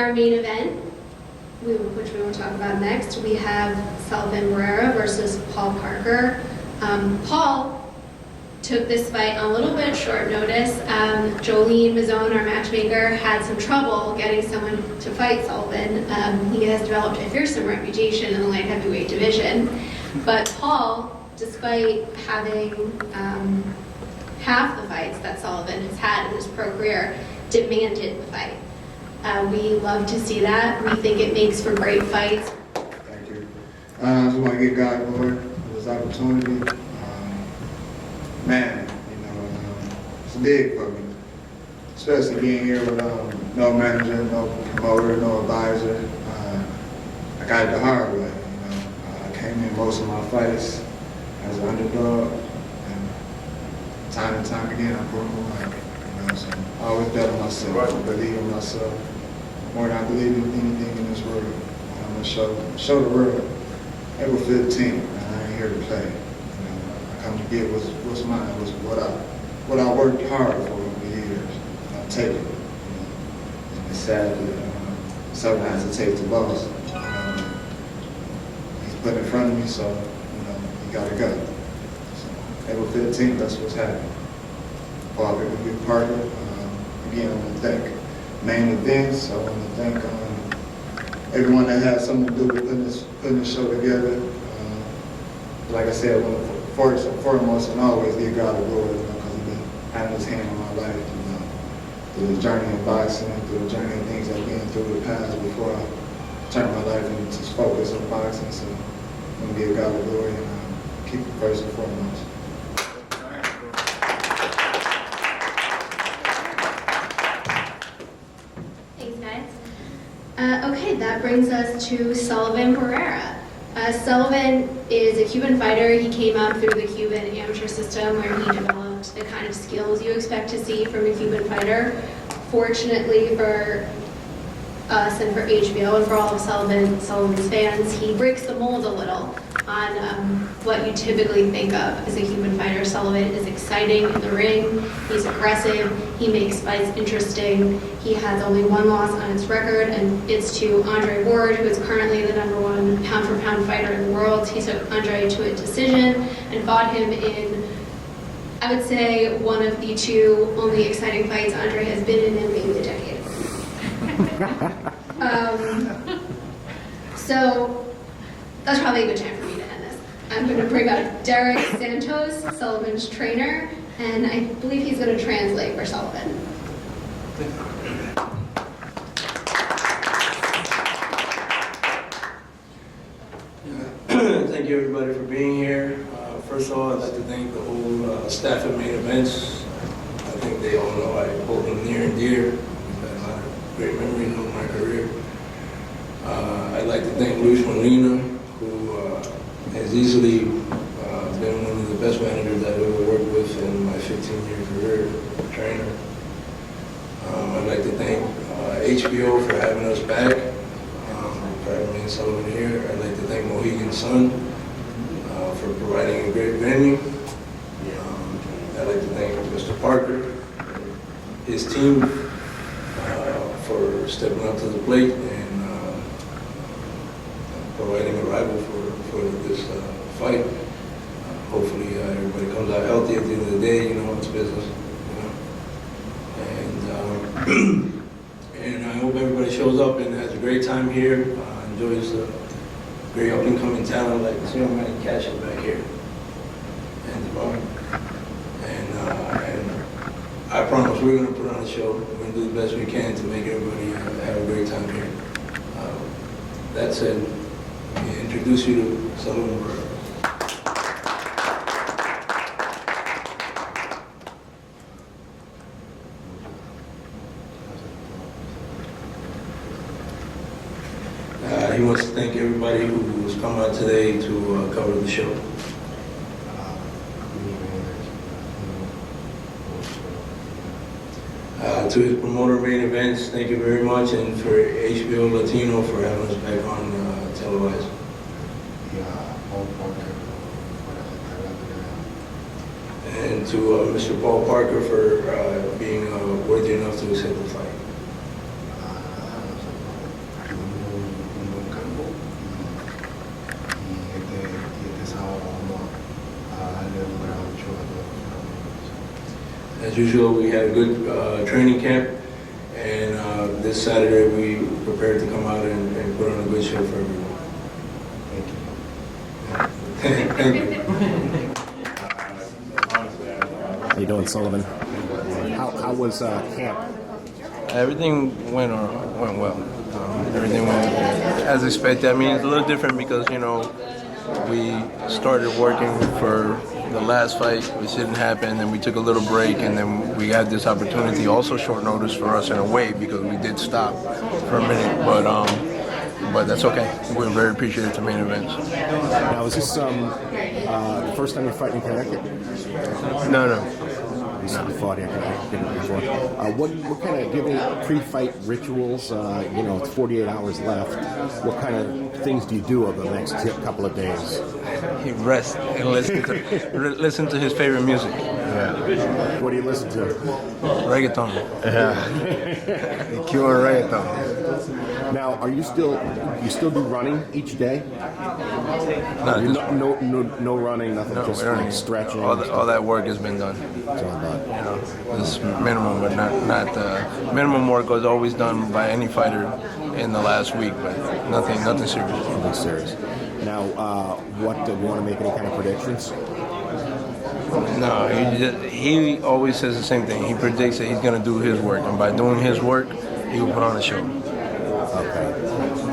our main event, which we will talk about next, we have Sullivan Barrera versus Paul Parker. Paul took this fight on a little bit short notice. Jolene Mazzone, our matchmaker, had some trouble getting someone to fight Sullivan. He has developed a fearsome reputation in the light heavyweight division. But Paul, despite having half the fights that Sullivan has had in his pro career, demanded the fight. We love to see that. We think it makes for great fights. Thank you. I just want to give God glory for this opportunity. Man, it's big for me, especially being here with no manager, no promoter, no advisor. I got it the hard way. I came in most of my fights as an underdog, and time and time again I proved my life. So I always bet on myself. I believe in myself more than I believe in anything in this world. I'm gonna show the world April 15th, and I ain't here to play. I come to get what's mine, what I worked hard for over years. I'll take it. And it's sad that someone has to take the loss. He's put in front of me, so he gotta go. So April 15th, that's what's happening. Paul Parker. Again, I want to thank main events. I want to thank everyone that had something to do with putting this show together. Like I said, first and foremost, and always give God the glory, because He's been having His hand on my life, through the journey of boxing, through the journey of things I've been through the past before I turned my life into focus on boxing. So I'm going to give God the glory and keep it first and foremost. Okay, that brings us to Sullivan Barrera. Sullivan is a Cuban fighter. He came up through the Cuban amateur system where he developed the kind of skills you expect to see from a Cuban fighter. Fortunately for us and for HBO and for all of Sullivan's fans, he breaks the mold a little on what you typically think of as a Cuban fighter. Sullivan is exciting in the ring, he's aggressive, he makes fights interesting. He has only one loss on his record, and it's to Andre Ward, who is currently the #1 pound-for-pound fighter in the world. He took Andre to a decision and fought him in, I would say, one of the two only exciting fights Andre has been in maybe a decade. So that's probably a good time for me to end this. I'm going to bring out Derek Santos, Sullivan's trainer, and I believe he's going to translate for Sullivan. Thank you everybody for being here. First of all, I'd like to thank the whole staff at Main Events. I think they all know I hold them near and dear. I've had a lot of great memories of my career. I'd like to thank Luis Molina, who has easily been one of the best managers I've ever worked with in my 15-year career, trainer. I'd like to thank HBO for having us back, for having me and Sullivan here. I'd like to thank Mohegan Sun for providing a great venue. I'd like to thank Mr. Parker, his team, for stepping up to the plate and providing a rival for this fight. Hopefully everybody comes out healthy at the end of the day. It's business. And I hope everybody shows up and has a great time here, enjoys the great up-and-coming talent like this young man Cash back here. And I promise we're going to put on a show. We're going to do the best we can to make everybody have a great time here. That said, let me introduce you to Sullivan Barrera. He wants to thank everybody who has come out today to cover the show. To his promoter, Main Events, thank you very much, and for HBO Latino for having us back on televised. And to Mr. Paul Parker for being worthy enough to accept the fight. As usual, we had a good training camp, and this Saturday we prepared to come out and put on a good show for everyone. Thank you. How you doing, Sullivan? How was camp? Everything went well. Everything went as expected. I mean, it's a little different because, you know, we started working for the last fight, which didn't happen, and we took a little break, and then we had this opportunity, also short notice for us in a way, because we did stop for a minute, but that's okay. We're very appreciative to main events. Now, is this the first time you're fighting in Connecticut? No. You fought here before. What kind of, give me pre-fight rituals? It's 48 hours left. What kind of things do you do over the next couple of days? He rests and listen to his favorite music. Yeah. What do you listen to? Reggaeton. Yeah. Cuban reggaeton. Now, you still do running each day? No running, nothing. No, just like stretching. All that work has been done. It's all done. You know, this minimum, but not minimum work was always done by any fighter in the last week, but nothing serious. Nothing serious. Now, what do you want to make any kind of predictions? No, he always says the same thing. He predicts that he's going to do his work, and by doing his work, he will put on a show. Okay.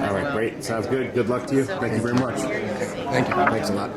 All right, great. Sounds good. Good luck to you. Thank you very much. Thank you. Thanks a lot.